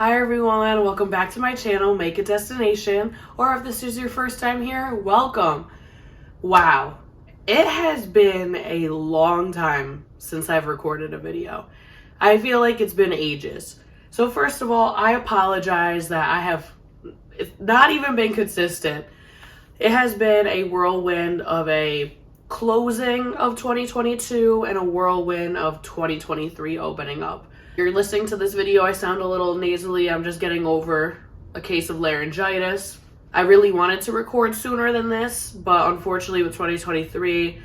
Hi everyone, welcome back to my channel, Make a Destination, or if this is your first time here, welcome. Wow, it has been a long time since I've recorded a video. I feel like it's been ages. So first of all, I apologize that I have not even been consistent. It has been a whirlwind of a closing of 2022 and a whirlwind of 2023 opening up. You're listening to this video, I sound a little nasally. I'm just getting over a case of laryngitis. I really wanted to record sooner than this, but unfortunately with 2023,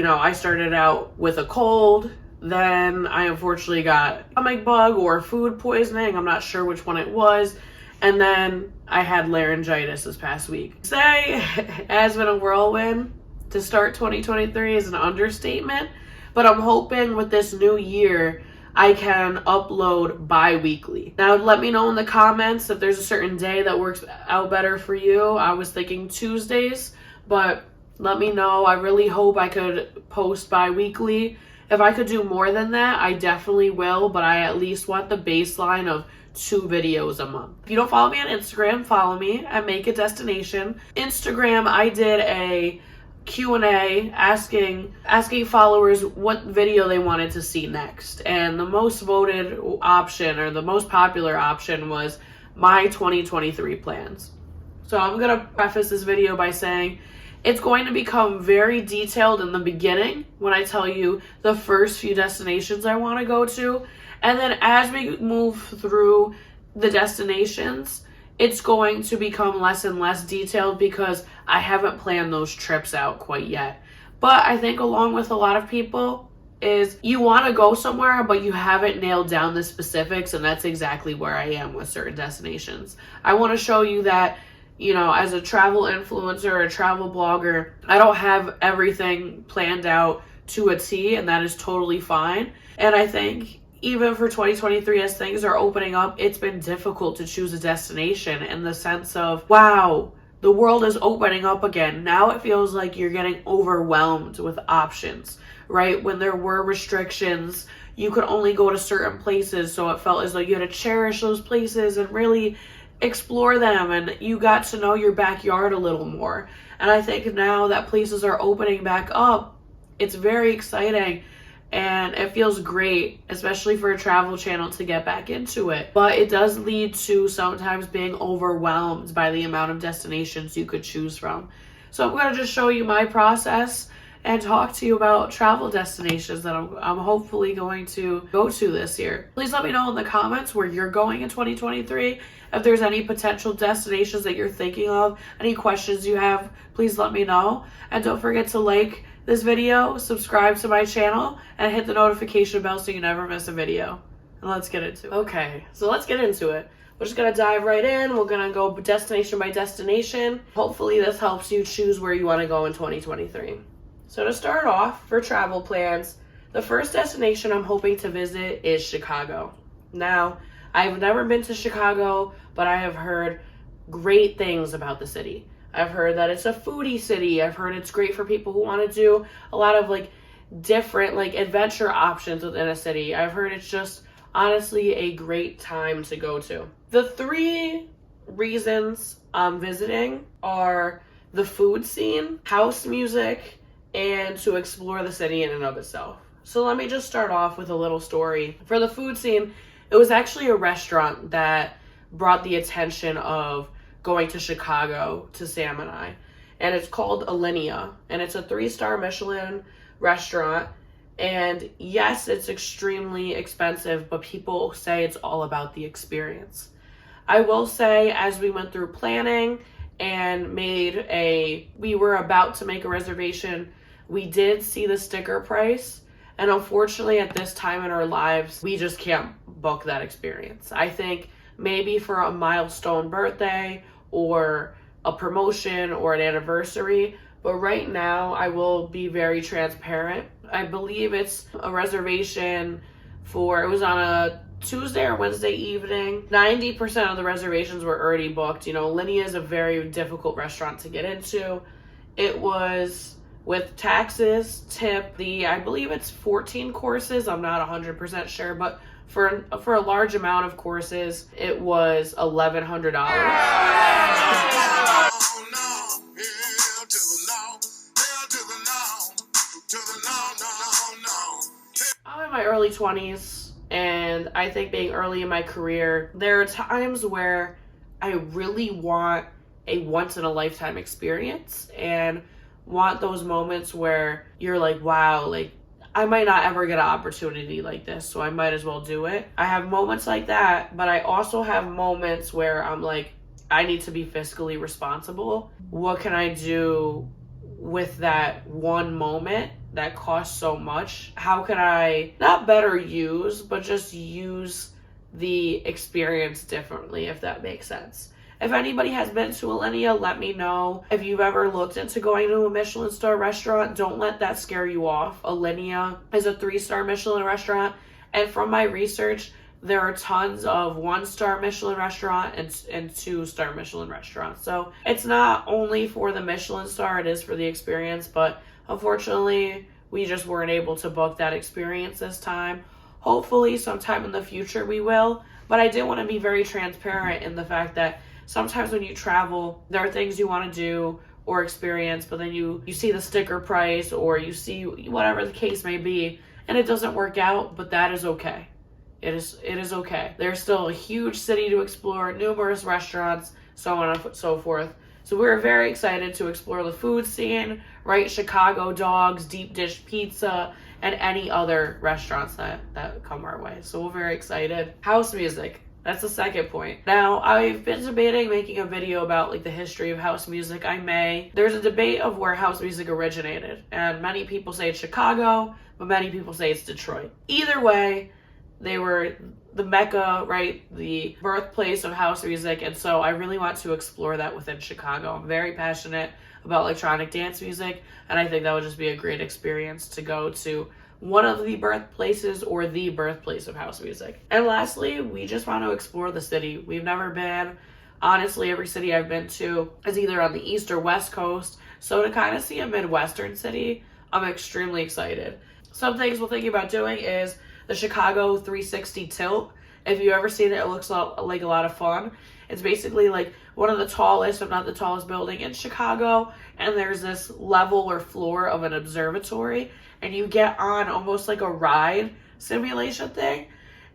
I started out with a cold. Then I unfortunately got stomach bug or food poisoning. I'm not sure which one it was. And then I had laryngitis this past week. Say has been a whirlwind. To start 2023 is an understatement, but I'm hoping with this new year I can upload bi-weekly. Now let me know in the comments if there's a certain day that works out better for you. I was thinking Tuesdays, but let me know. I really hope I could post bi-weekly. If I could do more than that, I definitely will, but I at least want the baseline of 2 videos a month. If you don't follow me on Instagram, follow me at Make a Destination. Instagram, I did a Q&A asking followers what video they wanted to see next, and the most voted option, or the most popular option, was my 2023 plans. So I'm gonna preface this video by saying it's going to become very detailed in the beginning when I tell you the first few destinations I want to go to, and then as we move through the destinations, it's going to become less and less detailed because I haven't planned those trips out quite yet. But I think along with a lot of people is you want to go somewhere, but you haven't nailed down the specifics, and that's exactly where I am with certain destinations. I want to show you that, as a travel influencer, a travel blogger, I don't have everything planned out to a T, and that is totally fine. And I think even for 2023, as things are opening up, it's been difficult to choose a destination in the sense of, wow, the world is opening up again. Now it feels like you're getting overwhelmed with options, right? When there were restrictions, you could only go to certain places, so it felt as though you had to cherish those places and really explore them, and you got to know your backyard a little more. And I think now that places are opening back up, it's very exciting. And it feels great, especially for a travel channel, to get back into it. But it does lead to sometimes being overwhelmed by the amount of destinations you could choose from. So I'm going to just show you my process and talk to you about travel destinations that I'm hopefully going to go to this year. Please let me know in the comments where you're going in 2023. If there's any potential destinations that you're thinking of, any questions you have, please let me know. And don't forget to like this video, subscribe to my channel, and hit the notification bell so you never miss a video. And let's get into it. Okay, so let's get into it. We're just gonna dive right in. We're gonna go destination by destination. Hopefully this helps you choose where you wanna go in 2023. So to start off, for travel plans, the first destination I'm hoping to visit is Chicago. Now, I've never been to Chicago, but I have heard great things about the city. I've heard that it's a foodie city. I've heard it's great for people who want to do a lot of different adventure options within a city. I've heard it's just honestly a great time to go to. The 3 reasons I'm visiting are the food scene, house music, and to explore the city in and of itself. So let me just start off with a little story. For the food scene, it was actually a restaurant that brought the attention of going to Chicago to Sam and I. And it's called Alinea. And it's a 3-star Michelin restaurant. And yes, it's extremely expensive, but people say it's all about the experience. I will say, as we went through planning and we were about to make a reservation, we did see the sticker price. And unfortunately, at this time in our lives, we just can't book that experience. I think maybe for a milestone birthday or a promotion or an anniversary, but right now I will be very transparent. I believe it's a reservation it was on a Tuesday or Wednesday evening. 90% of the reservations were already booked. Alinea is a very difficult restaurant to get into. It was with taxes, tip, I believe it's 14 courses. I'm not 100% sure, but For a large amount of courses, it was $1,100. I'm in my early 20s, and I think being early in my career, there are times where I really want a once-in-a-lifetime experience and want those moments where you're like, wow, like, I might not ever get an opportunity like this, so I might as well do it. I have moments like that, but I also have moments where I'm like, I need to be fiscally responsible. What can I do with that one moment that costs so much? How can I not better use, but just use the experience differently, if that makes sense? If anybody has been to Alinea, let me know. If you've ever looked into going to a Michelin star restaurant, don't let that scare you off. Alinea is a 3-star Michelin restaurant, and from my research, there are tons of 1-star Michelin restaurant and 2-star Michelin restaurants. So it's not only for the Michelin star, it is for the experience, but unfortunately, we just weren't able to book that experience this time. Hopefully, sometime in the future we will, but I did want to be very transparent in the fact that sometimes when you travel, there are things you want to do or experience, but then you see the sticker price or you see whatever the case may be, and it doesn't work out, but that is okay. It is okay. There's still a huge city to explore, numerous restaurants, so on and so forth. So we're very excited to explore the food scene, right? Chicago dogs, deep dish pizza, and any other restaurants that come our way. So we're very excited. House music. That's the second point. Now, I've been debating making a video about like the history of house music. There's a debate of where house music originated, and many people say it's Chicago, but many people say it's Detroit. Either way, they were the mecca, right? The birthplace of house music, and so I really want to explore that within Chicago. I'm very passionate about electronic dance music, and I think that would just be a great experience to go to one of the birthplaces or the birthplace of house music. And lastly, we just want to explore the city. We've never been. Honestly, every city I've been to is either on the east or west coast, so to kind of see a Midwestern city, I'm extremely excited. Some things we're thinking about doing is the Chicago 360 tilt. If you've ever seen it, it looks like a lot of fun. It's basically like one of the tallest, if not the tallest building in Chicago, and there's this level or floor of an observatory, and you get on almost like a ride simulation thing,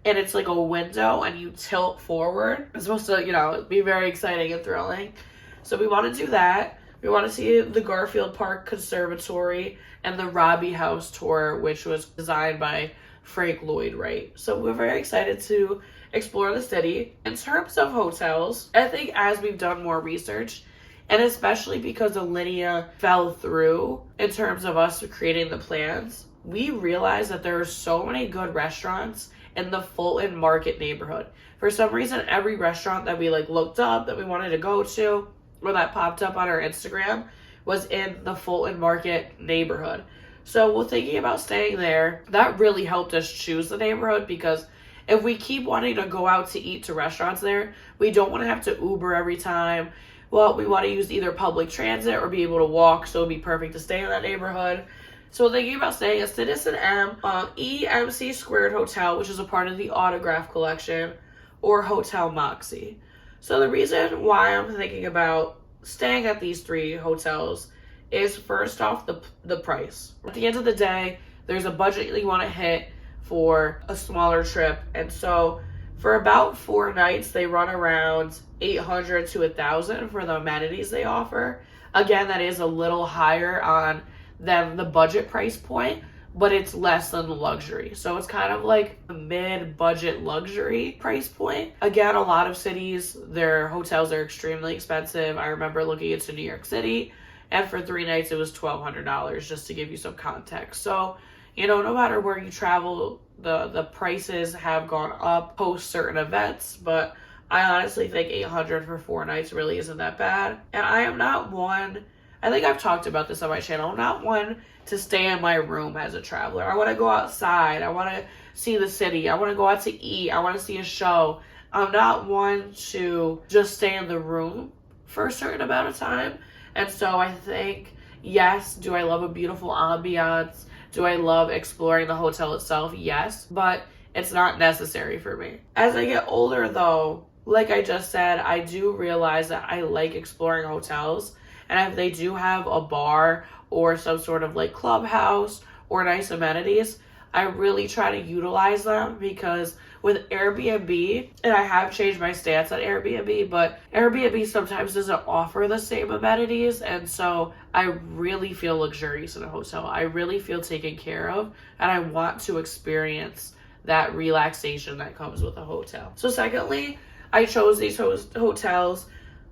and it's like a window, and you tilt forward. It's supposed to, be very exciting and thrilling. So we want to do that. We want to see the Garfield Park Conservatory and the Robbie House tour, which was designed by Frank Lloyd Wright. So we're very excited to explore the city. In terms of hotels, I think as we've done more research, and especially because Alinea fell through in terms of us creating the plans, we realized that there are so many good restaurants in the Fulton Market neighborhood. For some reason, every restaurant that we looked up that we wanted to go to or that popped up on our Instagram was in the Fulton Market neighborhood. So we're thinking about staying there. That really helped us choose the neighborhood, because if we keep wanting to go out to eat to restaurants there, we don't want to have to Uber every time. Well, we want to use either public transit or be able to walk, so it'd be perfect to stay in that neighborhood. So we're thinking about staying at Citizen M, EMC Squared Hotel, which is a part of the Autograph Collection, or Hotel Moxie. So the reason why I'm thinking about staying at these 3 hotels is first off the price. At the end of the day, there's a budget you want to hit for a smaller trip, and so for about 4 nights they run around $800 to $1,000 for the amenities they offer. Again, that is a little higher than the budget price point, but it's less than the luxury. So it's kind of like a mid-budget luxury price point. Again, a lot of cities, their hotels are extremely expensive. I remember looking into New York City, and for 3 nights it was $1,200, just to give you some context. So, no matter where you travel, the prices have gone up post certain events, but I honestly think $800 for 4 nights really isn't that bad. And I am not one, I think I've talked about this on my channel, I'm not one to stay in my room as a traveler. I want to go outside. I want to see the city. I want to go out to eat. I want to see a show. I'm not one to just stay in the room for a certain amount of time. And so I think, yes, do I love a beautiful ambiance? Do I love exploring the hotel itself? Yes. But It's not necessary for me. As I get older though, like I just said, I do realize that I like exploring hotels. And if they do have a bar or some sort of like clubhouse or nice amenities, I really try to utilize them, because with Airbnb, and I have changed my stance on Airbnb, but Airbnb sometimes doesn't offer the same amenities, and so I really feel luxurious in a hotel. I really feel taken care of, and I want to experience that relaxation that comes with a hotel. So secondly, I chose these hotels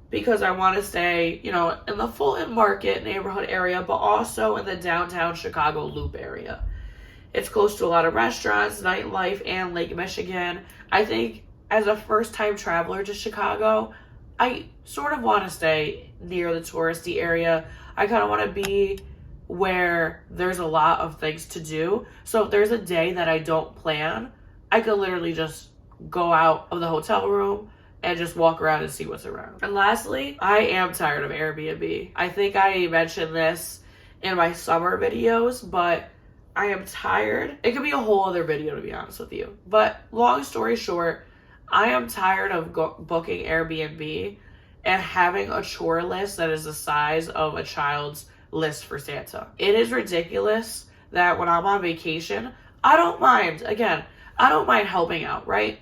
because I want to stay, you know, in the Fulton Market neighborhood area, but also in the downtown Chicago Loop area. It's close to a lot of restaurants, nightlife, and Lake Michigan. I think as a first-time traveler to Chicago, I sort of want to stay near the touristy area. I kind of want to be where there's a lot of things to do. So if there's a day that I don't plan, I could literally just go out of the hotel room and just walk around and see what's around. And lastly, I am tired of Airbnb. I think I mentioned this in my summer videos, but I am tired. It could be a whole other video, to be honest with you. But long story short, I am tired of booking Airbnb and having a chore list that is the size of a child's list for Santa. It is ridiculous that when I'm on vacation, I don't mind helping out, right?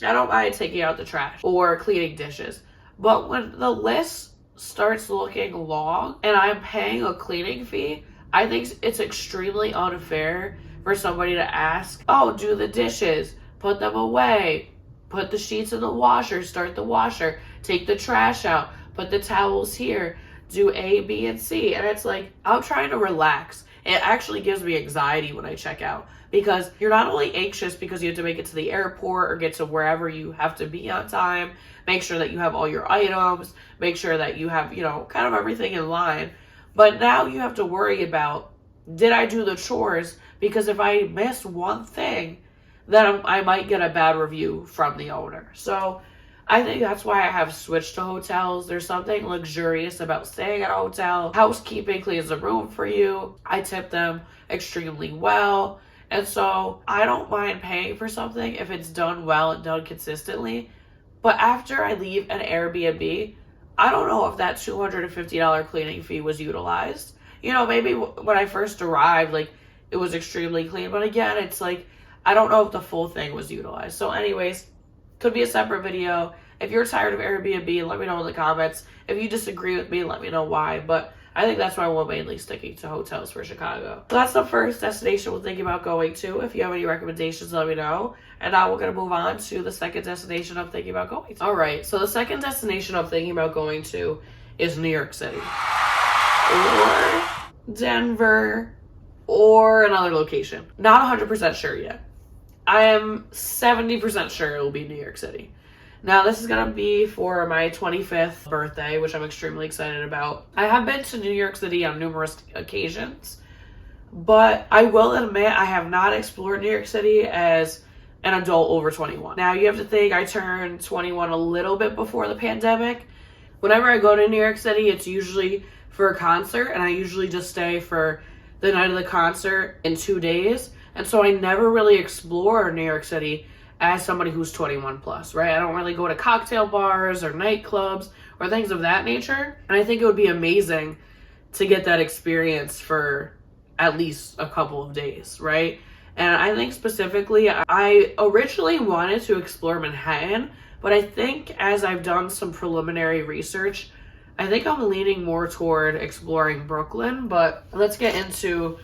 I don't mind taking out the trash or cleaning dishes. But when the list starts looking long and I'm paying a cleaning fee, I think it's extremely unfair for somebody to ask, oh, do the dishes, put them away, put the sheets in the washer, start the washer, take the trash out, put the towels here, do A, B, and C. And it's like, I'm trying to relax. It actually gives me anxiety when I check out, because you're not only anxious because you have to make it to the airport or get to wherever you have to be on time, make sure that you have all your items, make sure that you have, you know, kind of everything in line. But now you have to worry about, did I do the chores? Because if I miss one thing, then I might get a bad review from the owner. So I think that's why I have switched to hotels. There's something luxurious about staying at a hotel. Housekeeping cleans the room for you. I tip them extremely well. And so I don't mind paying for something if it's done well and done consistently. But after I leave an Airbnb, I don't know if that $250 cleaning fee was utilized. You know, maybe when I first arrived, like, it was extremely clean. But again, it's like, I don't know if the full thing was utilized. So anyways, could be a separate video. If you're tired of Airbnb, let me know in the comments. If you disagree with me, let me know why. But I think that's why we're mainly sticking to hotels for Chicago. So that's the first destination we're thinking about going to. If you have any recommendations, let me know. And now we're going to move on to the second destination I'm thinking about going to. All right, so the second destination I'm thinking about going to is New York City. Or Denver, or another location. Not 100% sure yet. I am 70% sure it will be New York City. Now, this is going to be for my 25th birthday, which I'm extremely excited about. I have been to New York City on numerous occasions, but I will admit I have not explored New York City as an adult over 21. Now, you have to think I turned 21 a little bit before the pandemic. Whenever I go to New York City, it's usually for a concert, and I usually just stay for the night of the concert in 2 days. And so I never really explore New York City as somebody who's 21 plus, right? I don't really go to cocktail bars or nightclubs or things of that nature. And I think it would be amazing to get that experience for at least a couple of days, right? And I think specifically, I originally wanted to explore Manhattan, but I think as I've done some preliminary research, I think I'm leaning more toward exploring Brooklyn. But let's get into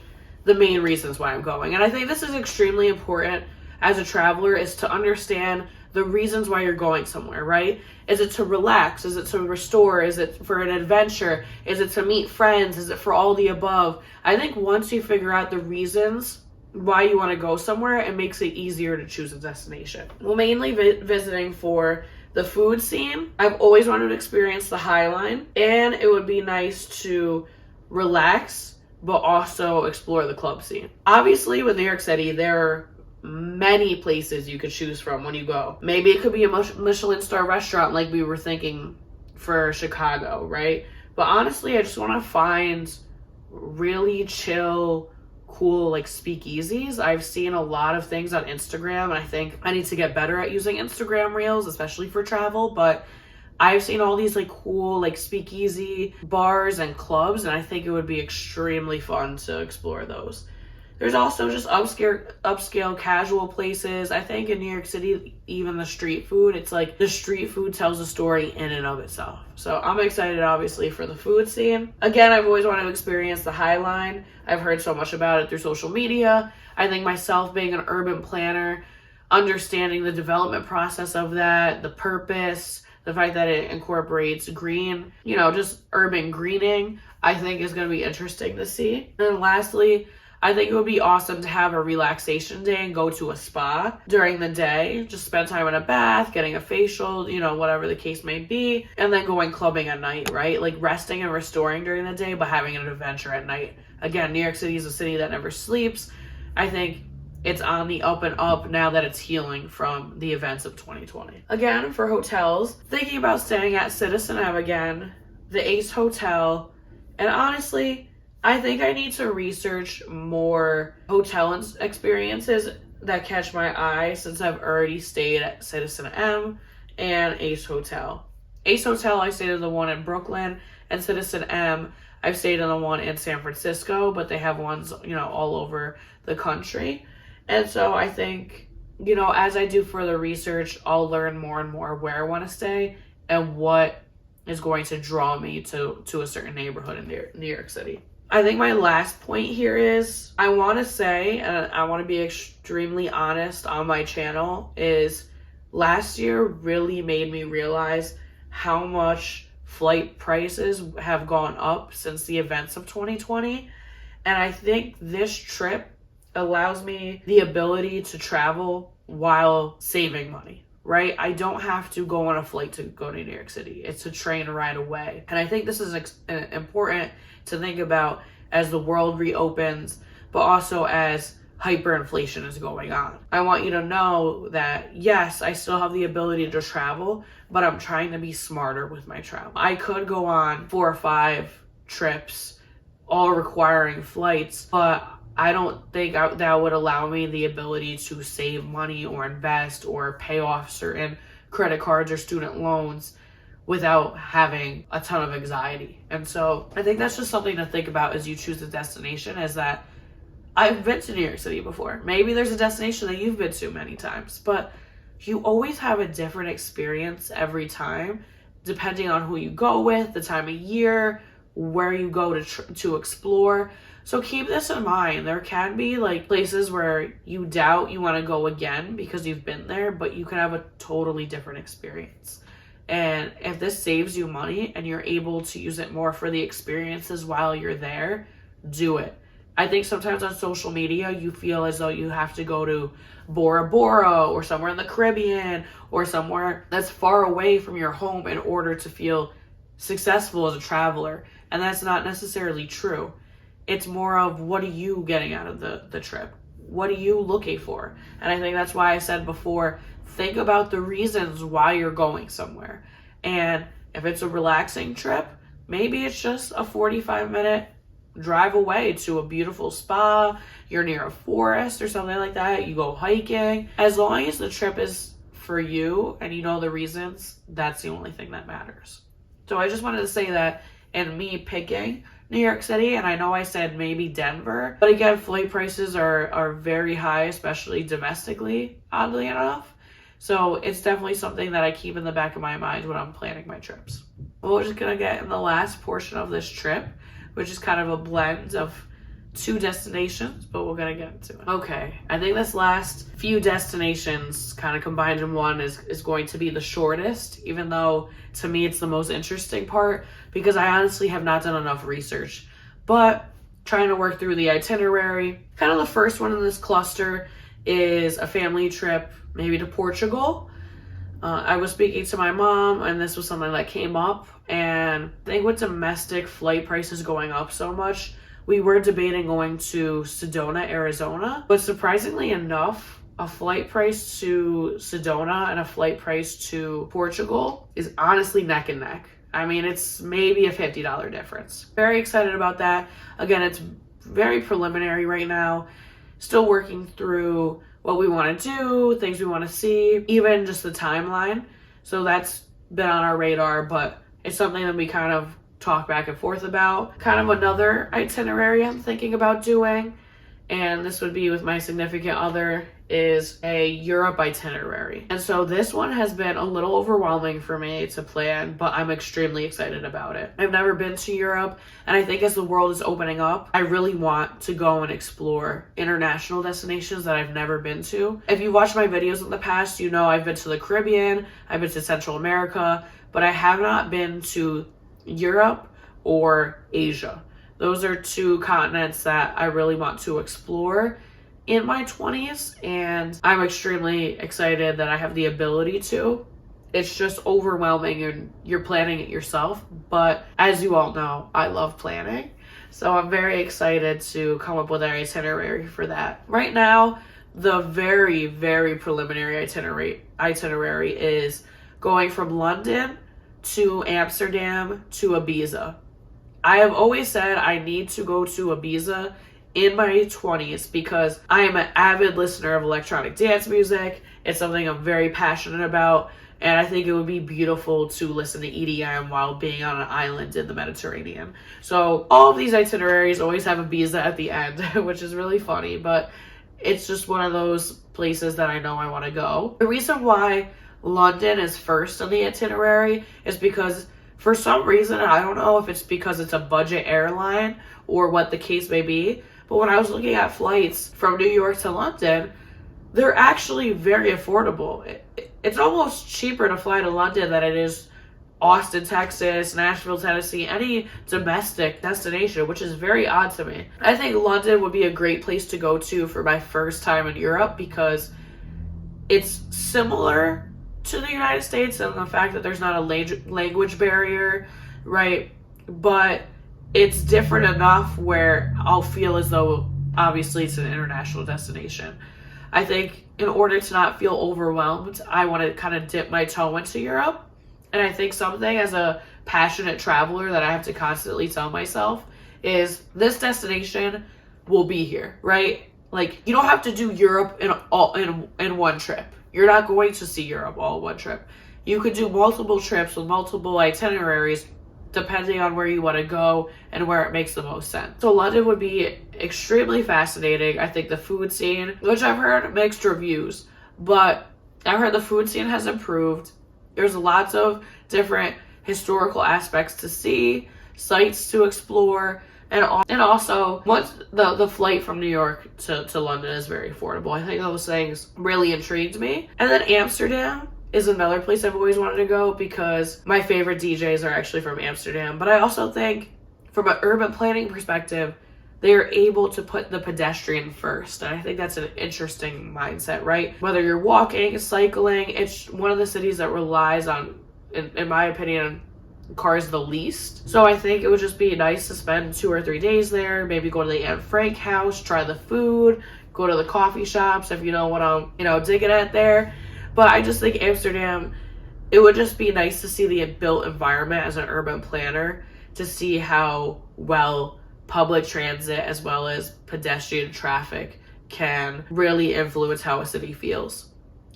the main reasons why I'm going. And I think this is extremely important as a traveler, is to understand the reasons why you're going somewhere, right? Is it to relax? Is it to restore? Is it for an adventure? Is it to meet friends? Is it for all the above? I think once you figure out the reasons why you want to go somewhere, it makes it easier to choose a destination. Well, mainly visiting for the food scene. I've always wanted to experience the High Line, and it would be nice to relax, but also explore the club scene. Obviously, with New York City, there are many places you could choose from when you go. Maybe it could be a Michelin star restaurant like we were thinking for Chicago, right? But honestly, I just want to find really chill, cool like speakeasies. I've seen a lot of things on Instagram, and I think I need to get better at using Instagram Reels, especially for travel, but I've seen all these like cool like speakeasy bars and clubs, and I think it would be extremely fun to explore those. There's also just upscale casual places. I think in New York City, even the street food, it's like the street food tells a story in and of itself. So I'm excited, obviously, for the food scene. Again, I've always wanted to experience the High Line. I've heard so much about it through social media. I think myself being an urban planner, understanding the development process of that, the purpose, the fact that it incorporates green, just urban greening, I think is going to be interesting to see. And lastly, I think it would be awesome to have a relaxation day and go to a spa during the day. Just spend time in a bath, getting a facial, whatever the case may be, and then going clubbing at night, right? Like resting and restoring during the day, but having an adventure at night. Again, New York City is a city that never sleeps. I think it's on the up and up now that it's healing from the events of 2020. Again, for hotels, thinking about staying at Citizen M again, the Ace Hotel, and honestly, I think I need to research more hotel experiences that catch my eye since I've already stayed at Citizen M and Ace Hotel. Ace Hotel, I stayed in the one in Brooklyn, and Citizen M, I've stayed in the one in San Francisco, but they have ones, all over the country. And so I think, as I do further research, I'll learn more and more where I want to stay and what is going to draw me to a certain neighborhood in New York City. I think my last point here is, I want to say, and I want to be extremely honest on my channel, is last year really made me realize how much flight prices have gone up since the events of 2020. And I think this trip allows me the ability to travel while saving money, right? I don't have to go on a flight to go to New York City. It's a train ride away. And I think this is important to think about as the world reopens, but also as hyperinflation is going on. I want you to know that, yes, I still have the ability to travel, but I'm trying to be smarter with my travel. I could go on 4 or 5 trips, all requiring flights, but I don't think that would allow me the ability to save money or invest or pay off certain credit cards or student loans without having a ton of anxiety. And so I think that's just something to think about as you choose a destination, is that I've been to New York City before. Maybe there's a destination that you've been to many times, but you always have a different experience every time, depending on who you go with, the time of year, where you go to explore. So keep this in mind. There can be like places where you doubt you want to go again because you've been there, but you could have a totally different experience. And if this saves you money and you're able to use it more for the experiences while you're there, do it. I think sometimes on social media, you feel as though you have to go to Bora Bora or somewhere in the Caribbean or somewhere that's far away from your home in order to feel successful as a traveler. And that's not necessarily true. It's more of, what are you getting out of the trip? What are you looking for? And I think that's why I said before, think about the reasons why you're going somewhere. And if it's a relaxing trip, maybe it's just a 45-minute drive away to a beautiful spa, you're near a forest or something like that, you go hiking. As long as the trip is for you and you know the reasons, that's the only thing that matters. So I just wanted to say that, and me picking New York City, and I know I said maybe Denver, but again, flight prices are very high, especially domestically, oddly enough. So it's definitely something that I keep in the back of my mind when I'm planning my trips. We're just gonna get in the last portion of this trip, which is kind of a blend of 2 destinations, but we're gonna get into it. Okay, I think this last few destinations kind of combined in one is going to be the shortest, even though to me it's the most interesting part, because I honestly have not done enough research. But trying to work through the itinerary, kind of the first one in this cluster is a family trip, maybe to Portugal. I was speaking to my mom, and this was something that came up, and I think with domestic flight prices going up so much, we were debating going to Sedona, Arizona, but surprisingly enough, a flight price to Sedona and a flight price to Portugal is honestly neck and neck. I mean, it's maybe a $50 difference. Very excited about that. Again, it's very preliminary right now. Still working through what we want to do, things we want to see, even just the timeline. So that's been on our radar, but it's something that we kind of talk back and forth about. Kind of another itinerary I'm thinking about doing, and this would be with my significant other, is a Europe itinerary. And so this one has been a little overwhelming for me to plan, but I'm extremely excited about it. I've never been to Europe, and I think as the world is opening up, I really want to go and explore international destinations that I've never been to. If you watched my videos in the past, you know I've been to the Caribbean, I've been to Central America, but I have not been to Europe or Asia. Those are two continents that I really want to explore in my 20s, and I'm extremely excited that I have the ability to. It's just overwhelming and you're planning it yourself, but as you all know, I love planning. So I'm very excited to come up with an itinerary for that. Right now, the very, very preliminary itinerary is going from London to Amsterdam to Ibiza. I have always said I need to go to Ibiza in my 20s because I am an avid listener of electronic dance music. It's something I'm very passionate about, and I think it would be beautiful to listen to EDM while being on an island in the Mediterranean. So all of these itineraries always have Ibiza at the end, which is really funny, but it's just one of those places that I know I want to go. The reason why London is first on the itinerary is because for some reason, I don't know if it's because it's a budget airline or what the case may be, but when I was looking at flights from New York to London, they're actually very affordable. It's almost cheaper to fly to London than it is Austin, Texas, Nashville, Tennessee, any domestic destination, which is very odd to me. I think London would be a great place to go to for my first time in Europe because it's similar to the United States and the fact that there's not a language barrier, right? But it's different enough where I'll feel as though obviously it's an international destination. I think in order to not feel overwhelmed, I want to kind of dip my toe into Europe. And I think something as a passionate traveler that I have to constantly tell myself is this destination will be here, right? Like, you don't have to do Europe in one trip. You're not going to see Europe all in one trip. You could do multiple trips with multiple itineraries depending on where you want to go and where it makes the most sense. So London would be extremely fascinating. I think the food scene, which I've heard mixed reviews, but I've heard the food scene has improved. There's lots of different historical aspects to see, sites to explore, and also once the flight from New York to London is very affordable. I think those things really intrigued me. And then Amsterdam is another place I've always wanted to go because my favorite DJs are actually from Amsterdam. But I also think from an urban planning perspective, they are able to put the pedestrian first. And I think that's an interesting mindset, right? Whether you're walking, cycling, it's one of the cities that relies on, in my opinion, cars the least. So I think it would just be nice to spend 2 or 3 days there, maybe go to the Anne Frank house, try the food, go to the coffee shops if you know what I'm, digging at there. But I just think Amsterdam, it would just be nice to see the built environment as an urban planner, to see how well public transit as well as pedestrian traffic can really influence how a city feels.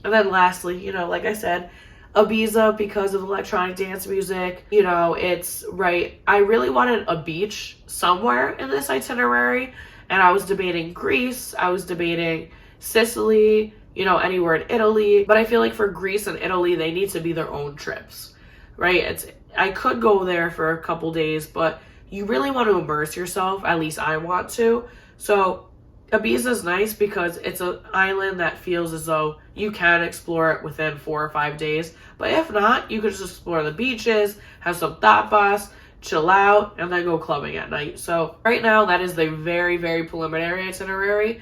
And then lastly, like I said, Ibiza because of electronic dance music. It's right. I really wanted a beach somewhere in this itinerary, and I was debating Greece, I was debating Sicily, anywhere in Italy. But I feel like for Greece and Italy, they need to be their own trips, right? I could go there for a couple days, but you really want to immerse yourself. At least I want to. So Ibiza is nice because it's an island that feels as though you can explore it within 4 or 5 days. But if not, you could just explore the beaches, have some tapas, chill out, and then go clubbing at night. So right now, that is the very, very preliminary itinerary.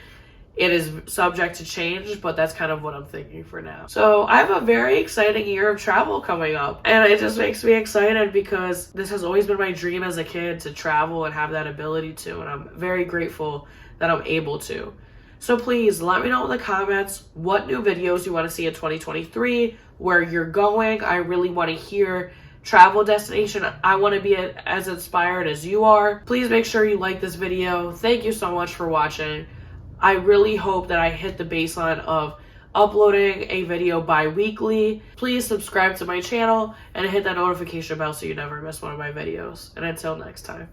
It is subject to change, but that's kind of what I'm thinking for now. So I have a very exciting year of travel coming up, and it just makes me excited because this has always been my dream as a kid to travel and have that ability to, and I'm very grateful that I'm able to. So please let me know in the comments what new videos you want to see in 2023, where you're going. I really want to hear travel destination. I want to be as inspired as you are. Please make sure you like this video. Thank you so much for watching. I really hope that I hit the baseline of uploading a video bi-weekly. Please subscribe to my channel and hit that notification bell so you never miss one of my videos. And until next time.